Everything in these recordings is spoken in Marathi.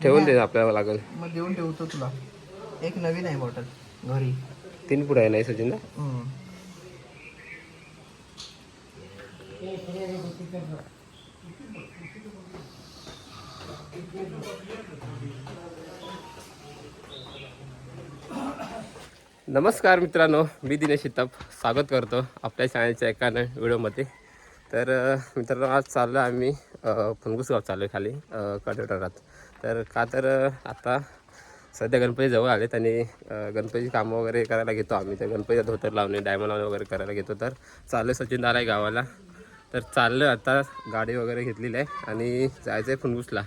ठेवून दे आपल्याला लागेल. मग देऊन ठेवतो तुला. एक नवीन आहे बॉटल घरी. 3 पुढे आहे नाही सचिनला. नमस्कार मित्रांनो, मी दिनेश शिताप स्वागत करतो आपल्या चॅनलच्या एका व्हिडिओमध्ये. तर मित्रांनो, आज चाललो आम्ही फणगुसगाव चाललो आहे खाली कडेटरात. तर का तर आता सध्या गणपती जवळ आलेत आणि गणपतीची कामं वगैरे करायला घेतो आम्ही. त्या गणपतीचा धोतर लावणे, डायमंड लावणे वगैरे करायला घेतो. तर चाललो सचिन दादा आहे गावाला. तर चाललं आता, गाडी वगैरे घेतलेली आहे आणि जायचं आहे फणगुसला.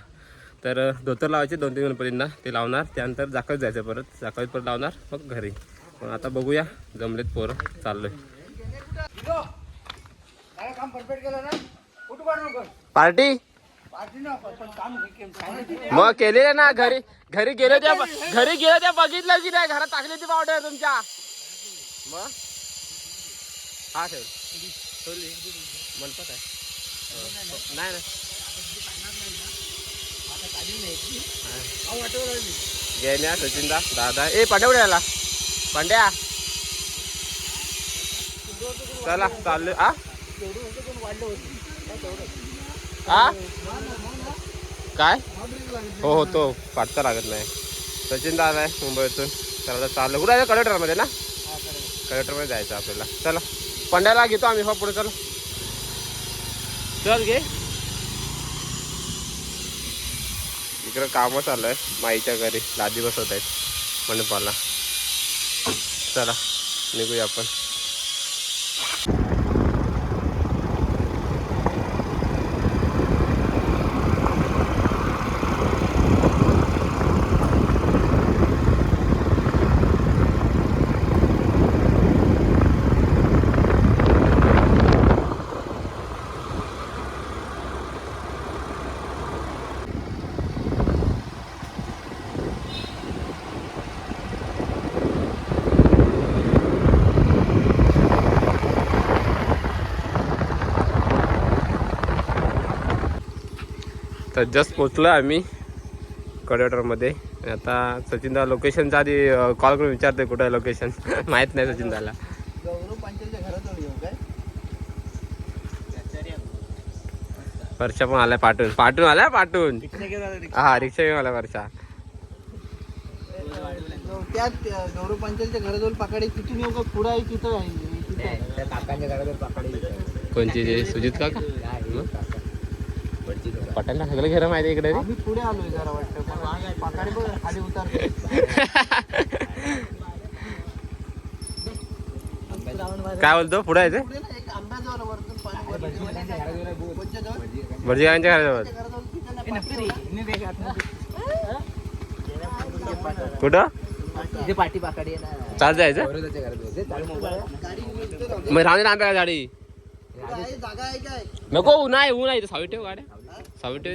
तर धोतर लावायचे 2-3 गणपतींना, ते लावणार. त्यानंतर जाकळीत जायचं, परत जाकळीत परत लावणार, मग घरी. पण आता बघूया, जमलेत पोरं, चाललोय. पार्टी मग केलेलं ना, घरी गेलो त्या बघितलं की नाही, घरात टाकली ती पावडर तुमच्या. मग हा ठेवली म्हणतात आहे. नाही गेल्या सचिनदा दादा पांड्या आला. पांड्या चला चालू. काय हो तो पाठचा लागत नाही. सचिन दादा आहे मुंबईतून. चला चाललं. कुठं आहे? कलेक्टरमध्ये ना, कलेक्टरमध्ये जायचं आपल्याला. चला पांड्याला घेतो आम्ही. हो पुढे चला, चल घे. इकडं कामं चालू आहे माईच्या घरी, लादी बसवत आहेत मंडपाला. चला निघूया आपण. तर जस्ट पोचलो आम्ही कडेटरमध्ये. आता सचिनदा लोकेशनचा आधी कॉल करून विचारते कुठं आहे लोकेशन. माहीत नाही सचिनदाला. वर्षा पण आलाय, पाठवून आलाय. हा रिक्षा घेऊन आला वर्षा. त्यात गौरव पांचालच्या घराजवळ पाकाडी. तिथून येऊ का पुढं आहे? तिथं आहे काकांच्या घराजवळ पाकाडी. कोणची? सुजित काका पटायला सगळं घेरा माहिती आहे इकडे. मी पुढे आलोय जरा वाटतं. पाकाडी बघ खाली उतरतो. काय बोलतो? पुढे आहे ते भटजीगांच्या घराजवळ. कुठं पाठी पाकाडी चाल जायचं? मग राहून आंब्या गाडी जागा आहे काय? नको. ऊन आहे सावी ठेव गाड्या. सावी ठेव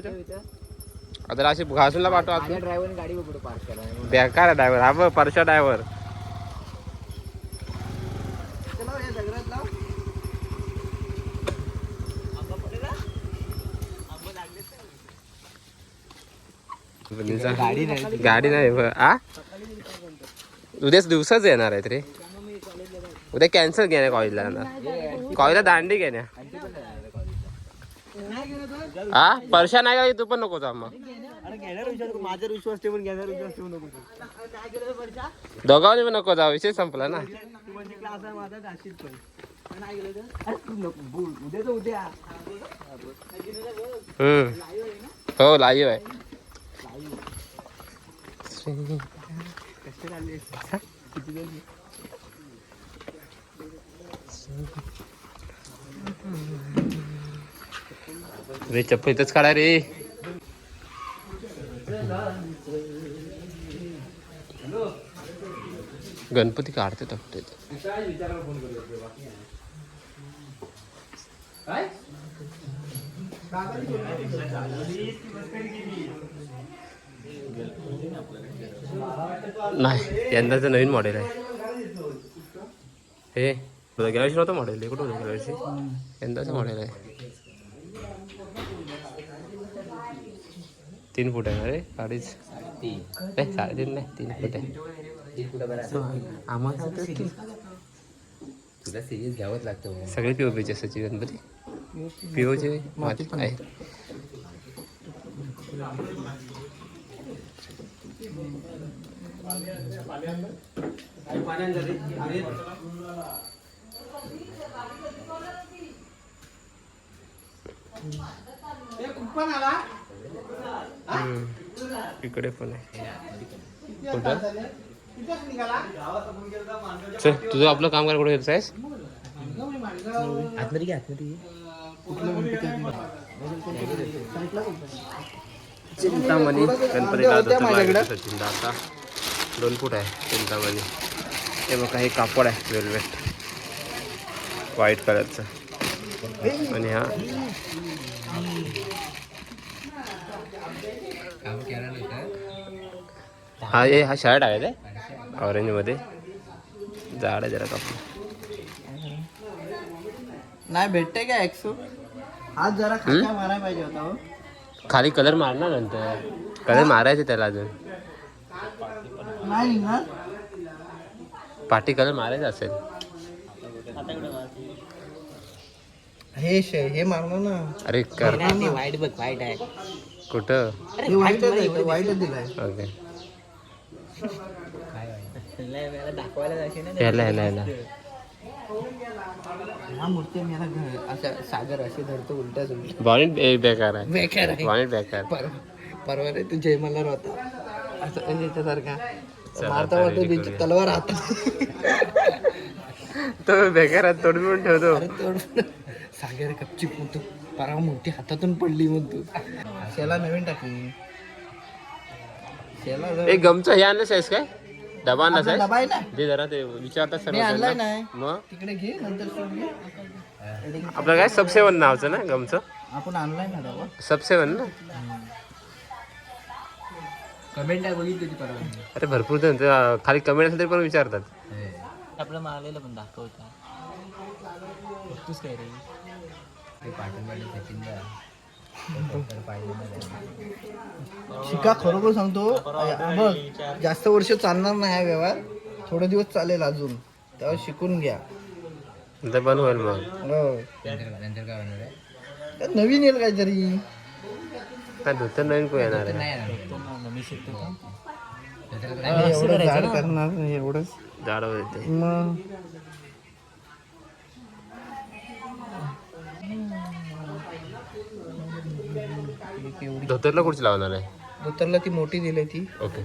आता अशी घासूनला पाठवा. ड्रायव्हर गाडी पार्क केला. बेकार आहे ड्रायव्हर. हा बघ परशा ड्रायव्हर. गाडी नाही उद्याच दिवसाच येणार आहेत रे. उद्या कॅन्सल घेण्या कॉलेजला येणार. कॉलेजला दांडी घेण्या. हा परशा नाही का? तू पण नको जा. मग माझ्यावर विश्वास ठेवून घेणार. विश्वास ठेवू नको. दोघांनी पण नको जा. विषय संपला ना. हो लाईव्ह आहे. रे चप्पल इथंच काढा रे. गणपती काढते तपते. नाही यंदाचं नवीन मॉडेल आहे हे. गेल्या वर्षी नव्हतं मॉडेल. हे कुठं होतं गेल्या वर्षी? यंदाचं मॉडेल आहे. 3 फूट आहे ना रे अडीच नाही 3.5 नाही 3 फूट आहे. आम्हाला तुला सिरीज घ्यावंच लागतं. सगळे पीओपीचे सचिन गणपती पीओचे आहे. इकडे पण आहे. चल तुझं आपलं काम कर. कुठे येत आहेस? आतमध्ये घ्या आतमध्ये. चिंतामणी गणपती लावत होता माझ्याकडे. सचिन आता 2 फूट आहे चिंतामणी. हे बघा हे कापड आहे वेलवेट व्हाईट कलरचं. आणि हा हा शर्ट आहे ते ऑरेंजमध्ये जाड आहे जरा कापड. नाही भेटते का 100. आज जरा खाचा मारायला पाहिजे होता हो. खाली कलर मारणार नंतर. कलर मारायचे त्याला अजून नाही निघणार. पाठी कलर मारायचा असेल. हे मारणार ना. अरे कर वाईट बघ वाईट आहे कुठं वाईटच दिलाय. ओके दाखवायला जायचे ना. ह्याला हा मूर्ती मी असा सागर असे धरतो उलट्याच उलट्या. बॉनेट बेकार आहे. बेकार आहे. बॉनेट बेकार. परवा रे तू जयमल्लार होता असं याच्यासारखा मारता आता वाटतो ready त्याची करूया. तलवार हातात. तो बेकार आहे तोडून ठेवतो. अरे तोड सागर कपची तू परवा मोठी हातातून पडली मग तू. शेला नवीन टाकली. शेला एक गमचा हे आणलंस आहेस काय? डबा आणलास आहे? डबा आहे ना. दे जरा ते विचारतात सर्व मी आणलाय त्यांना. नाही. मग तिकडे घे नंतर सोड घे. आपलं काय सबसेवन नावचं ना गमचं. आपण आणलाय ना डबा. सबसेवन ना. कमेंट आहे बघितली ती परवा. अरे भरपूर जण खाली कमेंट असेल तरी पण विचारतात. आपलं मारलेलं पण दाखवता. बघतोस काय रे. शिका खरोखर सांगतो बघ जास्त वर्ष चालणार नाही हा व्यवहार. थोडे दिवस चालेल अजून. तेव्हा शिकून घ्या. नंतर बंद होईल मग. हो. नवीन येईल काहीतरी. काय धोतर नवीन कोण येणार आहे? एवढं जाड करणार नाही एवढंच. जाड होते. मग धोतरला कुठची लावणार आहे? धोतरला ती मोठी दिली ती. ओके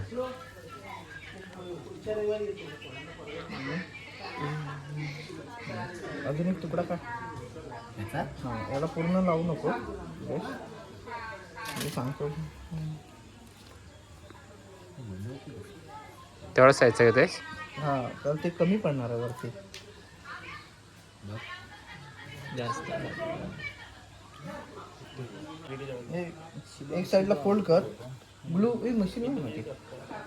अजून एक तुकडा का याला पूर्ण लावू नको. मी सांगतो तेवढा साईजचा घेतोयस? हा तर ते कमी पडणार आहे वरती जास्त. एक साईडला फोल्ड कर. ब्लू मशीन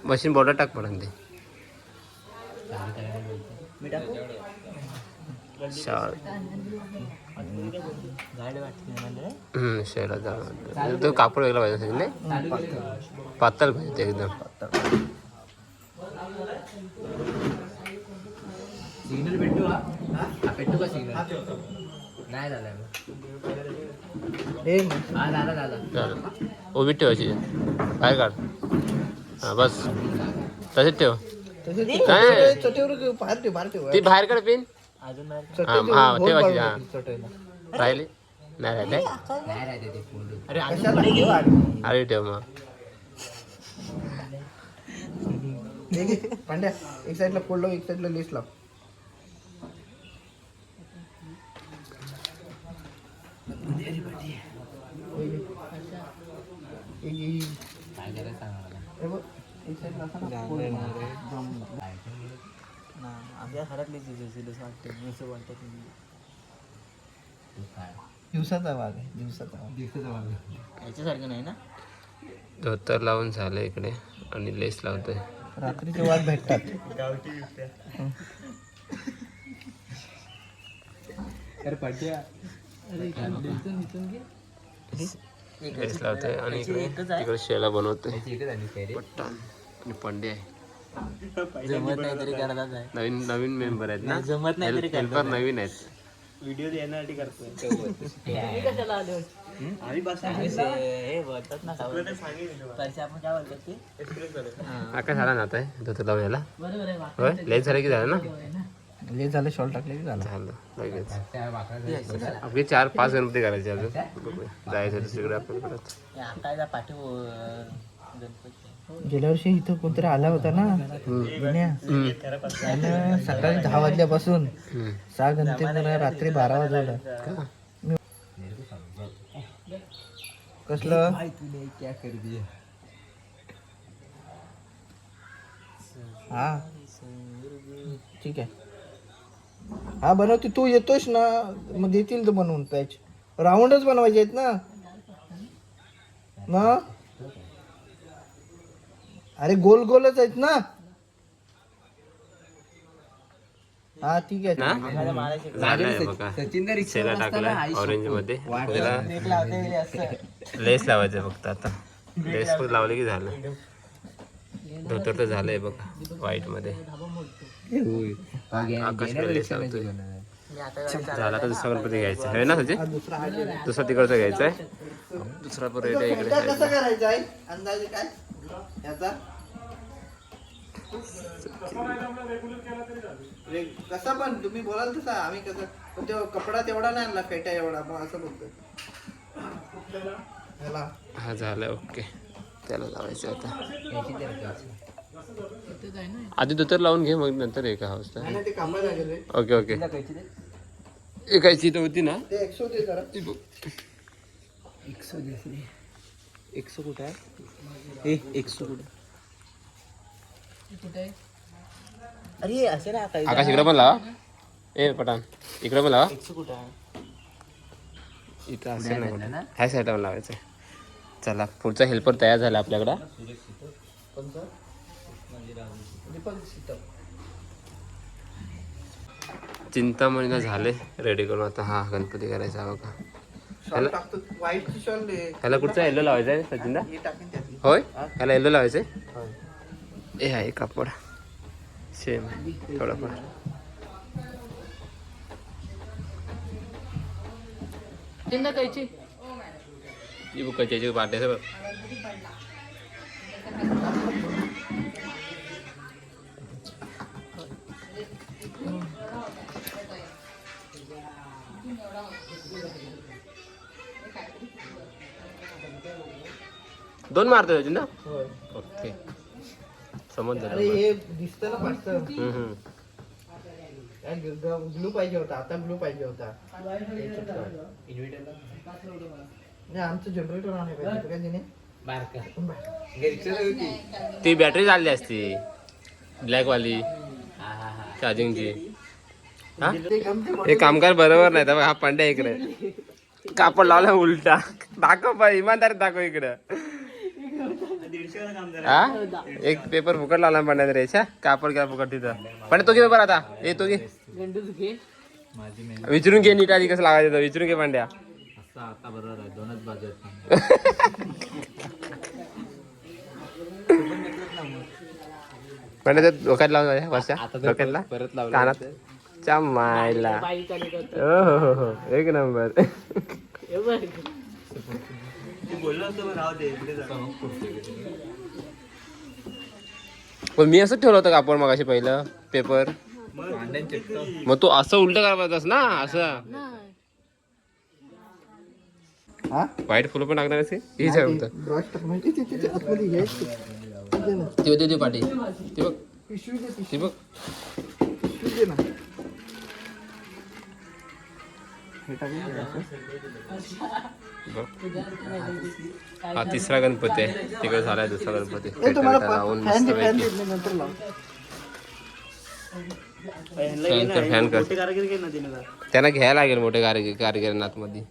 मशीन बॉर्डर टाक पडून ते. शाळ शेला जाड. तो कापड वेगळा पाहिजे असेल नाही. पातळ पाहिजे ते एकदम. सिग्नल भेटू हा भेटू का सिग्नल. नाही झालं झालं उभी ठेवायची बाहेर काढ. हां बस तसेच ठेव. ती बाहेर काढ पिन. हां ठेवायची. हां राहिली नाही राहिले. अरे ठेव मग. पांड्या एक साईडला फोल्ड लाव एक साईडला लेस लाव. दिवसाचा वाघ आहे. दिवसाचा वाघ याच्यासारखं नाही ना. धोतर लावून झालं इकडे आणि लेस लावतोय. रात्रीचे वाघ भेटतात. लेस लावतोय आणि इकडे तिकडे शेला बनवतोय पट्टान आणि पंडे आहे. जमत नाही तरी करतात आहे. नवीन नवीन मेंबर आहेत ना, जमत नाही तरी हेल्पर नवीन आहेत. व्हिडिओ देण्यासाठी करतोय. हे बोलतात ना पैसे आपण काय बोलतात ते आकाश आला ना आता धोतर लावून होय लेस झालं की झालं ना, ले झालं शॉल टाकले की झालं. झालं लगेच. आपली 4-5 गणपती करायचे अजून जायचं दुसरीकडे आपण परत. आकायचा पाठी गणपती गेल्या वर्षी इथं कोणतरी आला होता ना विनया. त्यानं सकाळी 10 वाजल्यापासून 6 गणपती रात्री 12 वाजवला. कसलं हा ठीक आहे. हा बनवते तू येतोस ना मग देतील तर बनवून पॅच. राऊंडच बनवायचे आहेत ना मग. अरे गोल गोलच आहेत ना. हा ठीक आहे. झालंय बघा, शेला टाकलाय ऑरेंज मध्ये. लेस लावायचं फक्त आता, लेस फक्त लावले की झालं. धोतर तर झालंय बघा व्हाईट मध्ये. आकाशकडे लेस लावतोय. झाला तर दुसरा गणपती घ्यायचा आहे ना सचिन, दुसरा तिकडचा घ्यायचा आहे. दुसरा पण रेडी आहे इकडे. कसं करायचं आहे अंदाजे काय याचा कसा पण तुम्ही बोलाल तसा आम्ही कसं पण तो कपडा तेवढा नाही आणला फेटा एवढा मग असं बोलतोय. हा झालं ओके. त्याला लावायचं आता. आधी धोतर लावून घे मग नंतर एका हाऊस. ते कामाला लागेल रे. Okay okay. एकाची तर होती ना ते 100 दे जरा. 100 दे. 100 कुठे आहे? 100 कुठे अरे असे ना आकाश इकडे पण लावा. ए पठाण इकडे पण लावा. 100 कुठे आहे? इथं असेल नाही कुठे. ह्या साईडला पण लावायचं. चला पुढचा हेल्पर तयार झाला आपल्याकडं. चिंतामणीला झाले रेडी करून. आता हा गणपती करायचा बघा. ह्याला कुठचा येल्लो लावायचा आहे सचिनदा? होय ह्याला येल्लो लावायचं आहे. हे आहे कापड सेम थोडंफार. ही बुकाची याची पाट्याचं बघ. दोन मारतो ना. ओके समज अरे हे दिसतं ना फास्ट. झालं. ब्लू पाहिजे होता आता ब्लू पाहिजे होता. नाही आमचं जनरेटर आहे पाहिजे काय दिने. ती बॅटरी चालली असती ब्लॅक वाली चार्जिंगची. हा हे कामगार बरोबर नाही तर हा पांड्या इकडे कापड लावला उलटा. दाखव पाहिजे इमानदारी दाखव इकडं. हा एक पेपर फुकट लावला पांड्या रेषा कापड घ्या फुकट तिथं. पण तो घे पेपर आता. ए तो घे विचारून घे नीट आधी कसं लावायचं विचारून घे पांड्या. आता बरोबर आहे दोनच बाजू आहेत. पांड्या डोक्यात लावून वर्षा डोक्यातला कानात मायला. हो हो एक नंबर. पण मी असं ठेवलं होतं कापड मगाशी पहिलं पेपर. मग तू असं उलट करायचं ना असं. व्हाईट फुलं पण टाकणार असे हेच आहे होतं. ते पाठी ते बघ ते बघ. हा तिसरा गणपती आहे तिकडे झालाय. दुसरा गणपती लावून फॅन कर. त्यांना घ्यायला लागेल मोठे कारागिरीनाथ मध्ये.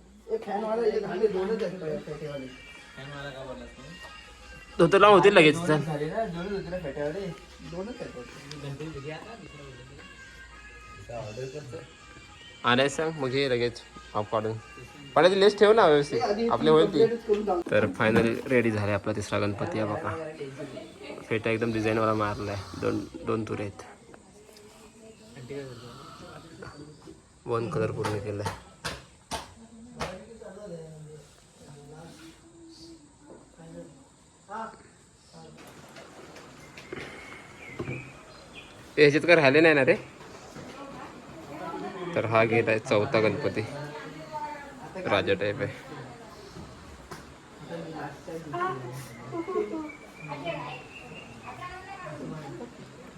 धोतर लावून होतील लगेच. आणायचं सांग मग हे लगेच ऑफ काढून. पडायची लिस्ट ठेव ना व्यवस्थित आपले होईल ती. कंप्लेंटच करून टाकू. तर फायनली रेडी झाले आपला तिसरा गणपती आहे बघा. फेटा एकदम डिझाईनवाला मारला आहे. दोन तुरे आहेत. 1 कलर पूर्ण केला आहे. ह्याच्यात काय राहिले नाही ना रे. तर हा गेट आहे 4था गणपती. राजा टाईप आहे.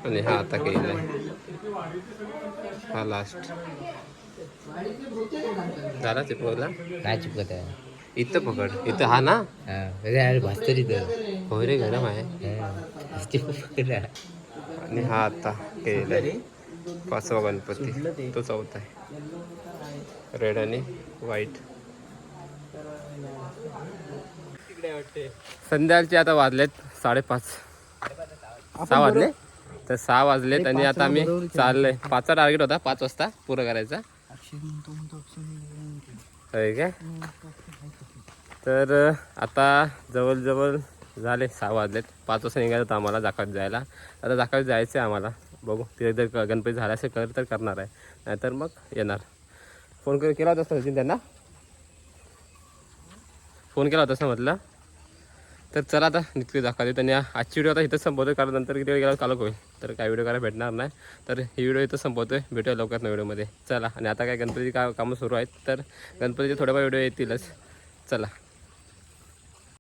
आणि हा आता केलेला आहे. हा लास्ट झाला चिपकला. काय चिपकत आहे इथं पकड. इथं हा ना. अरे भास्तर इथं होय रे गरम आहे. पकडा. आणि हा आता केलेला आहे 5वा गणपती. तो 4था आहे. रेड आणि व्हाईट. संध्याकाळचे आता वाजलेत 5:30. 6 वाजले. तर 6 वाजलेत आणि आता आम्ही चाललोय. 5चा टार्गेट होता 5 वाजता पुरं करायचा. होय काय. तर आता जवळजवळ झाले 6 वाजलेत. 5 वाजता निघायचं होतं आम्हाला जाकात जायला. आता जाकात जायचं आहे आम्हाला. बघू तिथे जर गणपती झाला असेल तर करणार आहे, नाहीतर मग येणार. फोन केला होता सचिन त्यांना. फोन केला होता म्हटलं. तर चला आता निघतो दाखवते. त्यांनी आजची व्हिडिओ आता इथंच संपवतोय, कारण नंतर किती वेळ गेला चालू होईल. तर काय व्हिडिओ करायला भेटणार नाही. तर ही व्हिडिओ इथं संपवतोय. भेटूया लवकरात व्हिडिओमध्ये. चला. आणि आता काय गणपती कामं सुरू आहेत, तर गणपतीचे थोडेफार व्हिडिओ येतीलच. चला.